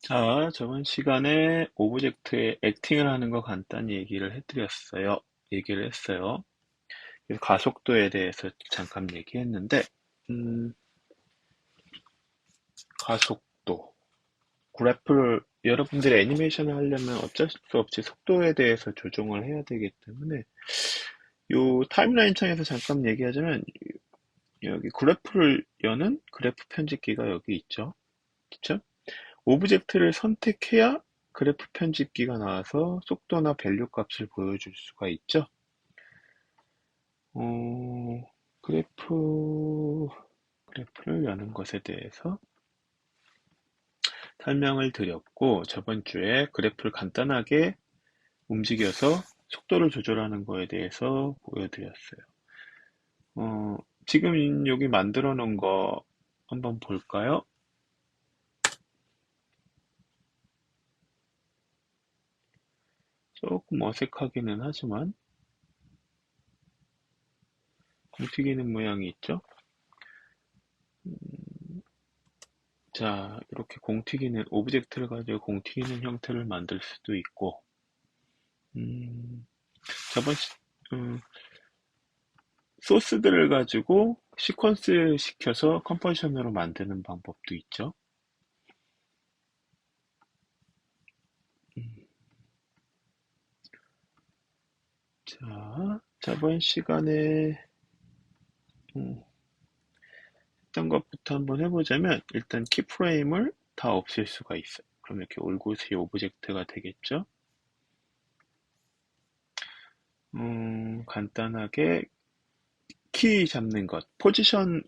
자, 저번 시간에 오브젝트에 액팅을 하는 거 간단히 얘기를 했어요. 그래서 가속도에 대해서 잠깐 얘기했는데, 음, 가속도. 여러분들이 애니메이션을 하려면 어쩔 수 없이 속도에 대해서 조정을 해야 되기 때문에, 요 타임라인 창에서 잠깐 얘기하자면, 여기 그래프를 여는 그래프 편집기가 여기 있죠. 그쵸? 오브젝트를 선택해야 그래프 편집기가 나와서 속도나 밸류 값을 보여줄 수가 있죠. 어, 그래프를 여는 것에 대해서 설명을 드렸고, 저번 주에 그래프를 간단하게 움직여서 속도를 조절하는 거에 대해서 보여드렸어요. 어, 지금 여기 만들어 놓은 거 한번 볼까요? 조금 어색하기는 하지만, 움직이는 모양이 있죠? 자, 이렇게 오브젝트를 가지고 공튀기는 형태를 만들 수도 있고, 음, 저번, 시- 음, 소스들을 가지고 시퀀스 시켜서 컴포지션으로 만드는 방법도 있죠. 음, 자, 저번 시간에 음, 했던 것부터 한번 해보자면, 일단 키프레임을 다 없앨 수가 있어요. 그럼 이렇게 올곧이 오브젝트가 되겠죠. 간단하게 키 잡는 것, 포지션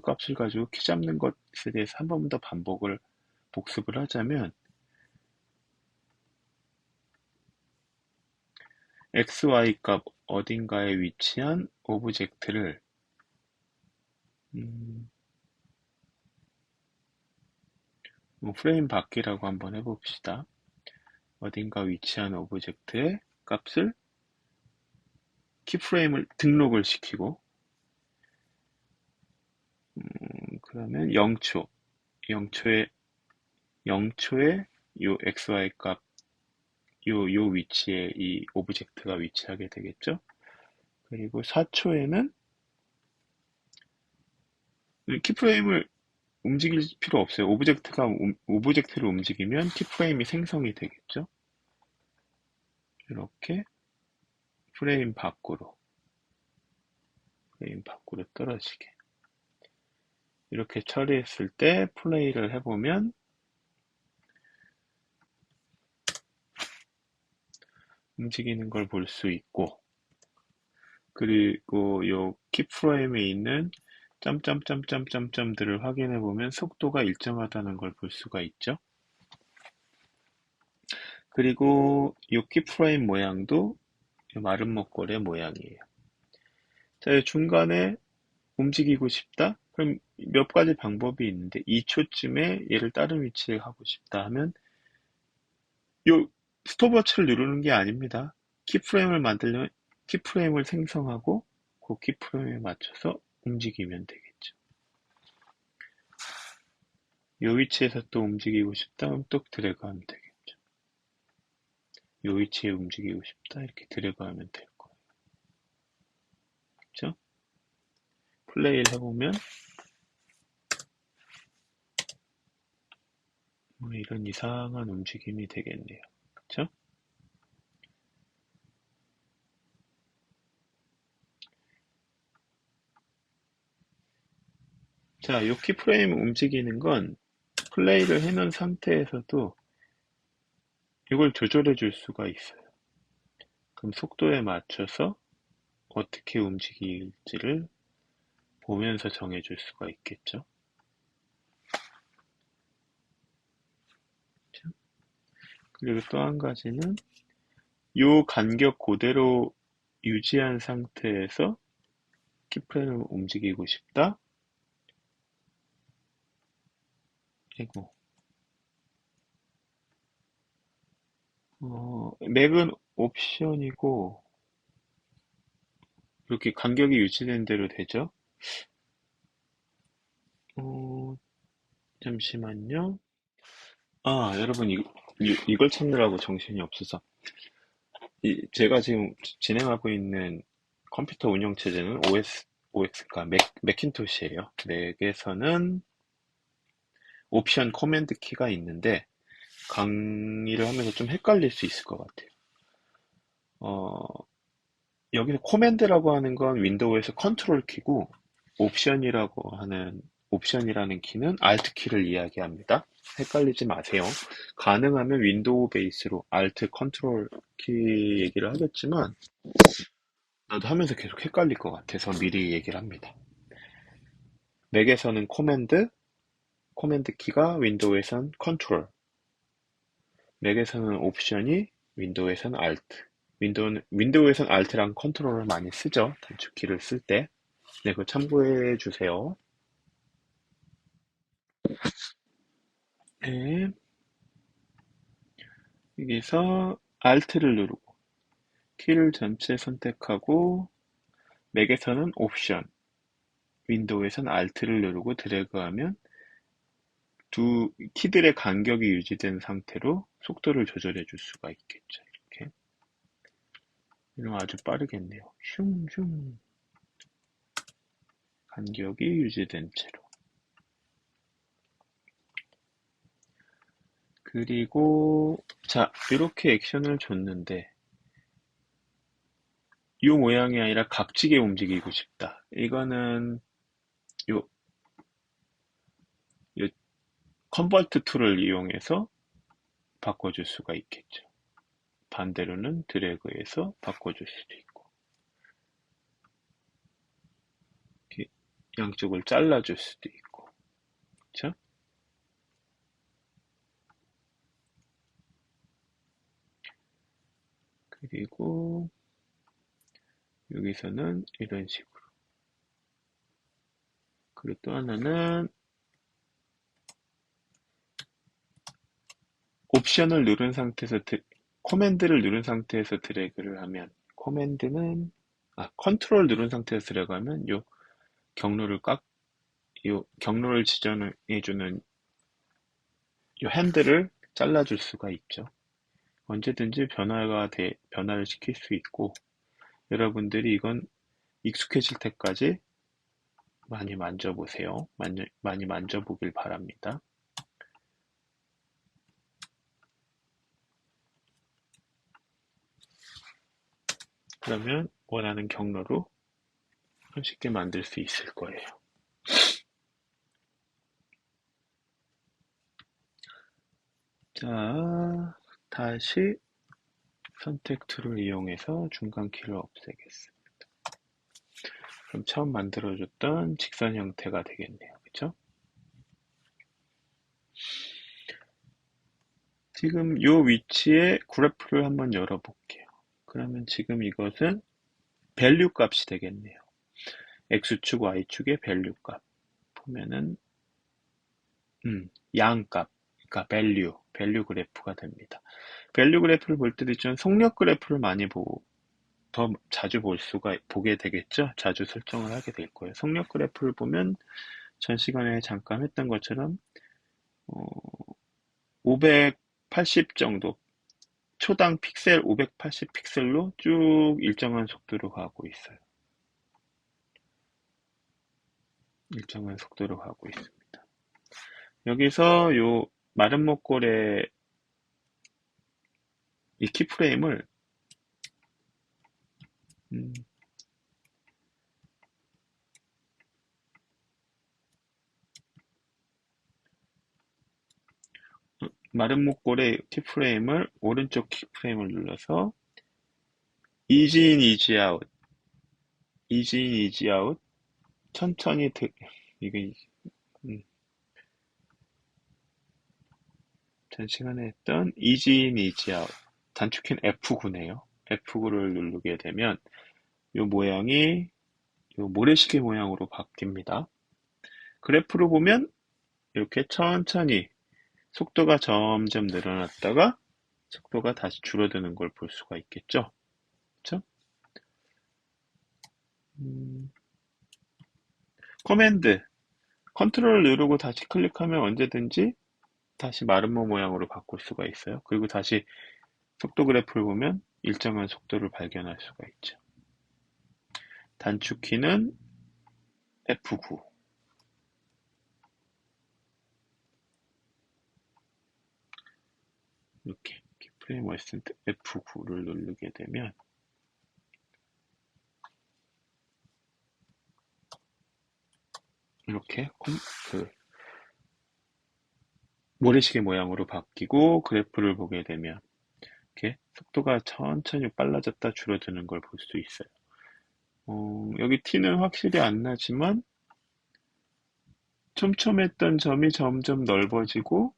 값을 가지고 키 잡는 것에 대해서 한 번 더 복습을 하자면, XY 값 어딘가에 위치한 오브젝트를, 음, 뭐 프레임 바뀌라고 한번 해봅시다. 어딘가 위치한 오브젝트의 값을 키프레임을 등록을 시키고, 그러면 0초에, 0초에 요 XY 값, 요 위치에 이 오브젝트가 위치하게 되겠죠? 그리고 4초에는 키프레임을 움직일 필요 없어요. 오브젝트를 움직이면 키프레임이 생성이 되겠죠? 이렇게 프레임 밖으로, 프레임 밖으로 떨어지게. 이렇게 처리했을 때 플레이를 해보면 움직이는 걸 볼 수 있고, 그리고 요 키프레임에 있는 점점점점점점들을 확인해 보면 속도가 일정하다는 걸 볼 수가 있죠. 그리고 요 키프레임 모양도 요 마른 목걸이의 모양이에요. 자, 중간에 움직이고 싶다? 그럼 몇 가지 방법이 있는데 2초쯤에 얘를 다른 위치에 하고 싶다 하면 요 스톱워치를 누르는 게 아닙니다. 키프레임을 만들려면 키프레임을 생성하고 그 키프레임에 맞춰서 움직이면 되겠죠. 요 위치에서 또 움직이고 싶다 하면 또 드래그하면 되겠죠. 요 위치에 움직이고 싶다 이렇게 드래그하면 될 거예요. 그렇죠? 플레이를 해보면 뭐 이런 이상한 움직임이 되겠네요. 그렇죠? 자, 요 키프레임 움직이는 건 플레이를 해놓은 상태에서도 이걸 조절해 줄 수가 있어요. 그럼 속도에 맞춰서 어떻게 움직일지를 보면서 정해 줄 수가 있겠죠. 그렇죠? 그리고 또 한 가지는 요 간격 그대로 유지한 상태에서 키프레임을 움직이고 싶다. 아이고, 맥은 옵션이고 이렇게 간격이 유지된 대로 되죠. 어, 잠시만요. 여러분, 이걸 찾느라고 정신이 없어서. 제가 지금 진행하고 있는 컴퓨터 운영 체제는 OS가 맥킨토시예요. 맥에서는 옵션 커맨드 키가 있는데, 강의를 하면서 좀 헷갈릴 수 있을 것 같아요. 어, 여기서 코맨드라고 하는 건 윈도우에서 컨트롤 키고, 옵션이라는 키는 Alt 키를 이야기합니다. 헷갈리지 마세요. 가능하면 윈도우 베이스로 Alt 컨트롤 키 얘기를 하겠지만, 나도 하면서 계속 헷갈릴 것 같아서 미리 얘기를 합니다. 맥에서는 코맨드 키가 윈도우에선 컨트롤, 맥에서는 옵션이 윈도우에선 Alt. 윈도우에선 Alt랑 컨트롤을 많이 쓰죠. 단축키를 쓸 때. 네, 그거 참고해 주세요. 네, 여기서 Alt를 누르고 키를 전체 선택하고 맥에서는 옵션, 윈도우에선 Alt를 누르고 드래그하면 두 키들의 간격이 유지된 상태로 속도를 조절해 줄 수가 있겠죠. 이렇게. 이러면 아주 빠르겠네요. 슝슝. 간격이 유지된 채로. 그리고 자, 이렇게 액션을 줬는데 이 모양이 아니라 각지게 움직이고 싶다. 이거는 요, 요 컨버트 툴을 이용해서 바꿔줄 수가 있겠죠. 반대로는 드래그해서 바꿔줄 수도 있고 이렇게 양쪽을 잘라줄 수도 있고 그렇죠? 그리고 여기서는 이런 식으로 그리고 또 하나는 옵션을 누른 상태에서 코맨드를 누른 상태에서 드래그를 하면 컨트롤 누른 상태에서 드래그하면 경로를 지정해주는 요 핸들을 잘라줄 수가 있죠. 언제든지 변화를 시킬 수 있고 여러분들이 이건 익숙해질 때까지 많이 만져보세요. 많이 만져보길 바랍니다. 그러면 원하는 경로로 쉽게 만들 수 있을 거예요. 자, 다시 선택 툴을 이용해서 중간 키를 없애겠습니다. 그럼 처음 만들어줬던 직선 형태가 되겠네요. 그쵸? 지금 이 위치에 그래프를 한번 열어볼게요. 그러면 지금 이것은 밸류 값이 되겠네요. X축, Y축의 밸류 값. 보면은, 양값. 그러니까 밸류 그래프가 됩니다. 밸류 그래프를 볼 때도 있지만 속력 그래프를 더 자주 보게 되겠죠? 자주 설정을 하게 될 거예요. 속력 그래프를 보면 전 시간에 잠깐 했던 것처럼 580 정도, 초당 픽셀 580 픽셀로 쭉 일정한 속도로 가고 있어요. 일정한 속도로 가고 있습니다. 여기서 요 마른 목골의 이 키프레임을 마른 목골의 키프레임을 오른쪽 키프레임을 눌러서 easy in, easy out, easy in, easy out 천천히 이게 전 시간에 했던 easy in, easy out 단축키는 F9네요. F9를 누르게 되면 이 모양이 이 모래시계 모양으로 바뀝니다. 그래프로 보면 이렇게 천천히 속도가 점점 늘어났다가 속도가 다시 줄어드는 걸 볼 수가 있겠죠. 그렇죠? 커맨드, 컨트롤을 누르고 다시 클릭하면 언제든지 다시 마름모 모양으로 바꿀 수가 있어요. 그리고 다시 속도 그래프를 보면 일정한 속도를 발견할 수가 있죠. 단축키는 F9. 이렇게 키프레임 어시스턴트 F9를 누르게 되면 이렇게 그 모래시계 모양으로 바뀌고 그래프를 보게 되면 이렇게 속도가 천천히 빨라졌다 줄어드는 걸 볼 수 있어요. 여기 T는 확실히 안 나지만 촘촘했던 점이 점점 넓어지고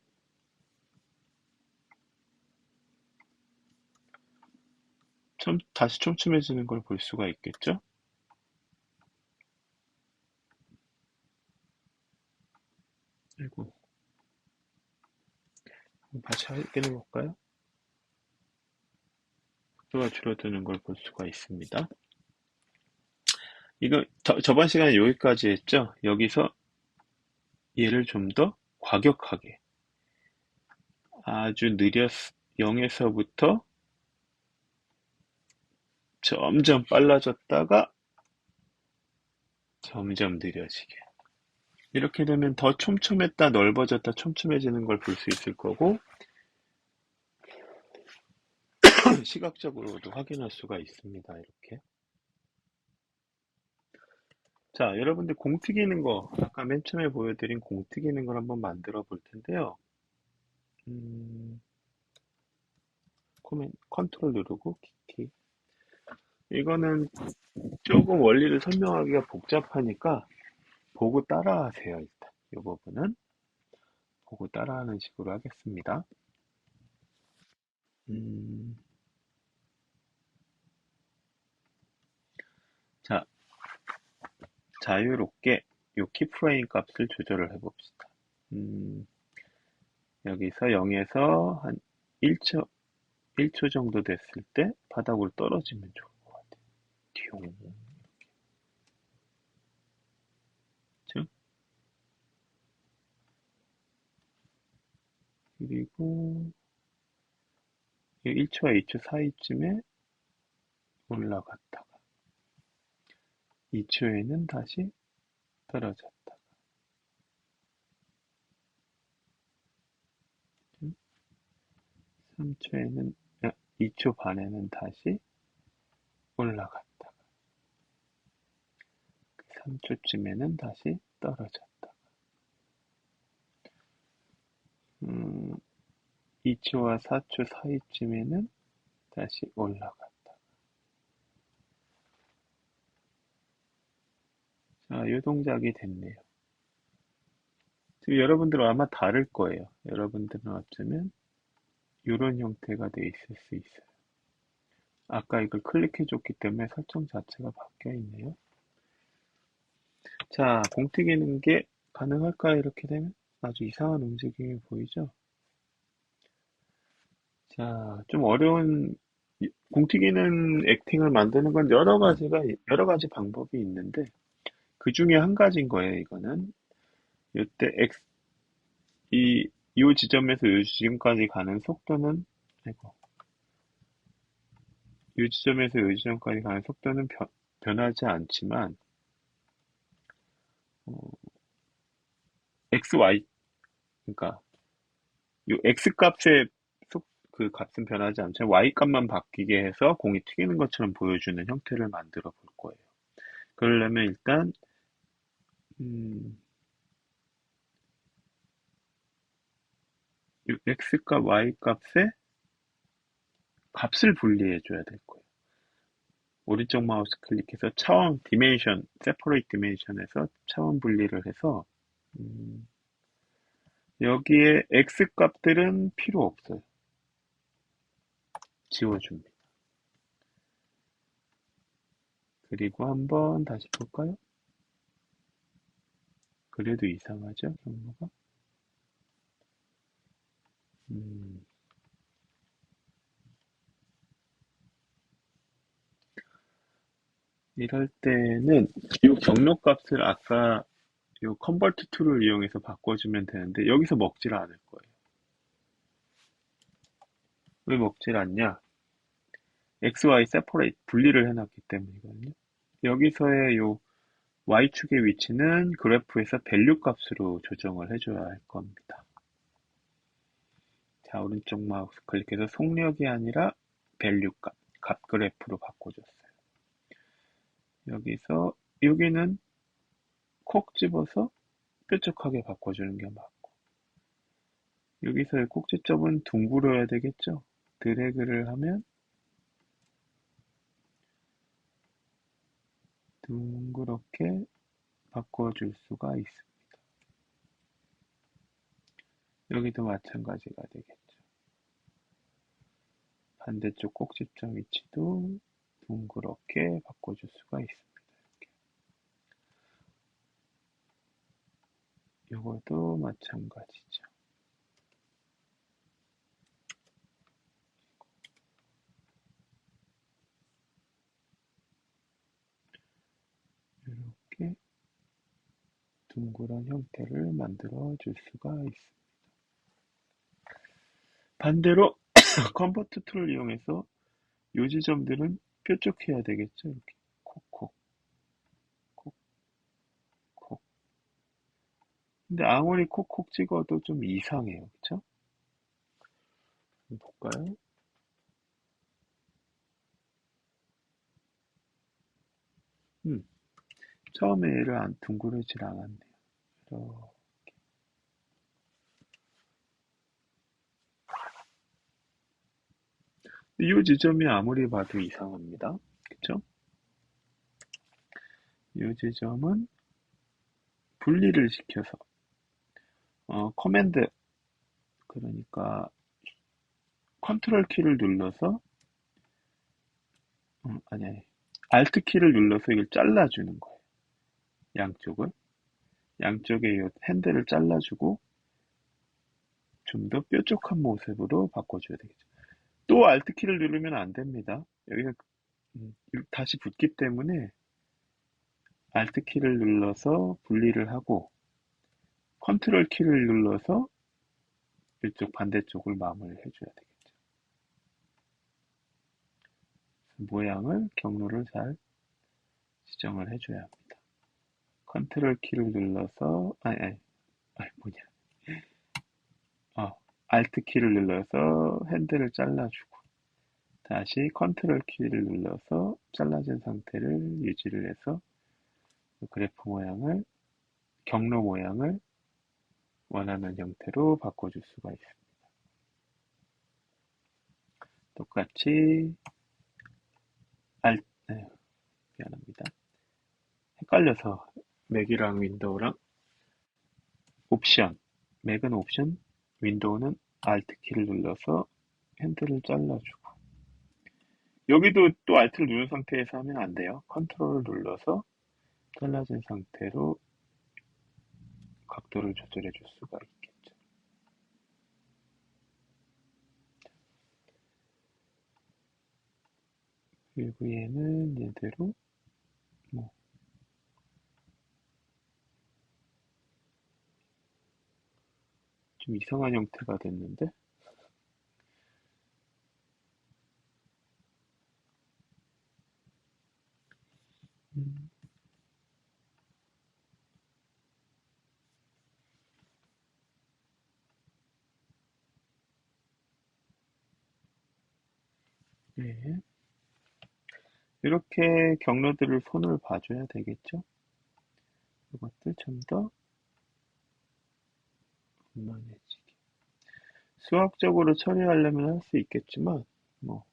다시 촘촘해지는 걸 볼 수가 있겠죠? 그리고 다시 확인해 볼까요? 속도가 줄어드는 걸 볼 수가 있습니다. 이거 저번 시간에 여기까지 했죠? 여기서 얘를 좀 더 과격하게 아주 0에서부터 점점 빨라졌다가 점점 느려지게. 이렇게 되면 더 촘촘했다 넓어졌다 촘촘해지는 걸 볼 수 있을 거고 시각적으로도 확인할 수가 있습니다. 이렇게. 자, 여러분들 공 튀기는 거 아까 맨 처음에 보여드린 공 튀기는 걸 한번 만들어 볼 텐데요. 컨트롤 누르고 키키. 이거는 조금 원리를 설명하기가 복잡하니까 보고 따라하세요. 일단 이 부분은 보고 따라하는 식으로 하겠습니다. 자, 자유롭게 이 키프레임 값을 조절을 해봅시다. 여기서 0에서 한 1초 정도 됐을 때 바닥으로 떨어지면 좋을 것 같아요. 띠용. 그렇죠? 그리고 1초와 2초 사이쯤에 올라갔다가 2초에는 다시 떨어졌다가 3초에는 2초 반에는 다시 올라갔다가 3초쯤에는 다시 떨어졌다가 2초와 4초 사이쯤에는 다시 올라갔다가 자, 이 동작이 됐네요. 지금 여러분들은 아마 다를 거예요. 여러분들은 어쩌면 이런 형태가 돼 있을 수 있어요. 아까 이걸 클릭해줬기 때문에 설정 자체가 바뀌어 있네요. 자, 공 튀기는 게 가능할까요? 이렇게 되면 아주 이상한 움직임이 보이죠? 자, 좀 어려운 공 튀기는 액팅을 만드는 건 여러 가지 방법이 있는데 그 중에 한 가지인 거예요. 이거는 이때 이 지점에서 이 지점까지 가는 속도는 아이고, 이 지점에서 이 지점까지 가는 속도는 변하지 않지만 XY 그러니까 이 X 값의 그 값은 변하지 않지만 Y 값만 바뀌게 해서 공이 튀기는 것처럼 보여주는 형태를 만들어 볼 거예요. 그러려면 일단 이 X 값, Y 값의 값을 분리해 줘야 될 거예요. 오른쪽 마우스 클릭해서 차원 디멘션, 세퍼레이트 디멘션에서 차원 분리를 해서 여기에 X 값들은 필요 없어요. 지워줍니다. 그리고 한번 다시 볼까요? 그래도 이상하죠, 경로가? 이럴 때는 이 경로 값을 아까 이 컨버트 툴을 이용해서 바꿔주면 되는데 여기서 먹지를 않을 거예요. 왜 먹질 않냐? XY separate, 분리를 해놨기 때문이거든요. 여기서의 요 Y축의 위치는 그래프에서 밸류 값으로 조정을 해줘야 할 겁니다. 자, 오른쪽 마우스 클릭해서 속력이 아니라 밸류 값, 값 그래프로 바꿔줬어요. 여기서 여기는 콕 집어서 뾰족하게 바꿔주는 게 맞고, 여기서의 꼭지점은 둥그러야 되겠죠? 드래그를 하면 둥그렇게 바꿔줄 수가 있습니다. 여기도 마찬가지가 되겠죠. 반대쪽 꼭지점 위치도 둥그렇게 바꿔줄 수가 있습니다. 이것도 마찬가지죠. 이렇게 둥그런 형태를 만들어 줄 수가 있습니다. 반대로 컨버트 툴을 이용해서 이 지점들은 뾰족해야 되겠죠. 이렇게 콕콕 콕콕. 근데 아무리 콕콕 찍어도 좀 이상해요. 그쵸? 한번 볼까요? 음, 처음에 얘를 안 둥그러질 않았네요. 이 지점이 아무리 봐도 이상합니다. 그쵸? 이 지점은 분리를 시켜서 커맨드, 그러니까 컨트롤 키를 눌러서 아니 알트 키를 눌러서 이걸 잘라주는 거예요. 양쪽의 이 핸들을 잘라주고 좀 더 뾰족한 모습으로 바꿔줘야 되겠죠. 또 알트 키를 누르면 안 됩니다. 여기가 다시 붙기 때문에 알트 키를 눌러서 분리를 하고 컨트롤 키를 눌러서 이쪽 반대쪽을 마무리를 해줘야 되겠죠. 모양을 경로를 잘 지정을 해줘야 합니다. 컨트롤 키를 눌러서 뭐냐 알트 키를 눌러서 핸들을 잘라주고 다시 컨트롤 키를 눌러서 잘라진 상태를 유지를 해서 그래프 모양을 경로 모양을 원하는 형태로 바꿔줄 수가 있습니다. 똑같이 미안합니다. 헷갈려서 맥이랑 윈도우랑 옵션, 맥은 옵션, 윈도우는 알트 키를 눌러서 핸들을 잘라주고 여기도 또 알트를 누른 상태에서 하면 안 돼요. 컨트롤을 눌러서 잘라진 상태로 각도를 조절해 줄 수가 있겠죠. 그리고 얘는 얘대로 뭐 좀 이상한 형태가 됐는데 음, 네. 이렇게 경로들을 손을 봐줘야 되겠죠. 이것들 좀 더 원만해지게 수학적으로 처리하려면 할 수 있겠지만 뭐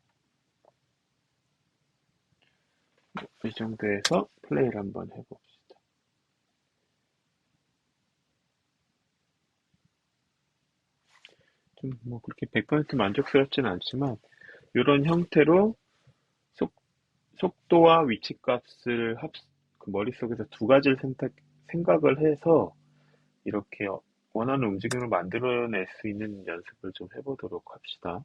이 정도에서 플레이를 한번 해봅시다. 좀 뭐 그렇게 100% 만족스럽진 않지만 이런 형태로 속, 속도와 위치 값을 그 머릿속에서 두 가지를 생각을 해서 이렇게 원하는 움직임을 만들어낼 수 있는 연습을 좀 해보도록 합시다.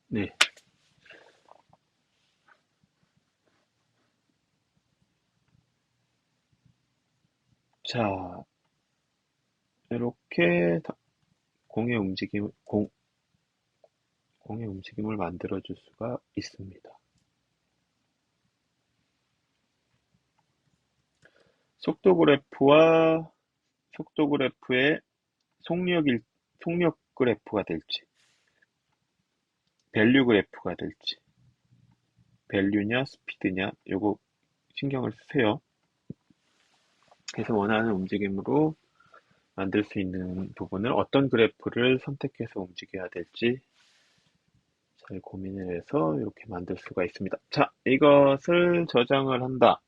네. 자, 이렇게 공의 움직임을 만들어 줄 수가 있습니다. 속도 그래프와 속도 그래프의 속력 그래프가 될지, 밸류 그래프가 될지, 밸류냐, 스피드냐, 요거 신경을 쓰세요. 그래서 원하는 움직임으로 만들 수 있는 부분을 어떤 그래프를 선택해서 움직여야 될지 잘 고민을 해서 이렇게 만들 수가 있습니다. 자, 이것을 저장을 한다.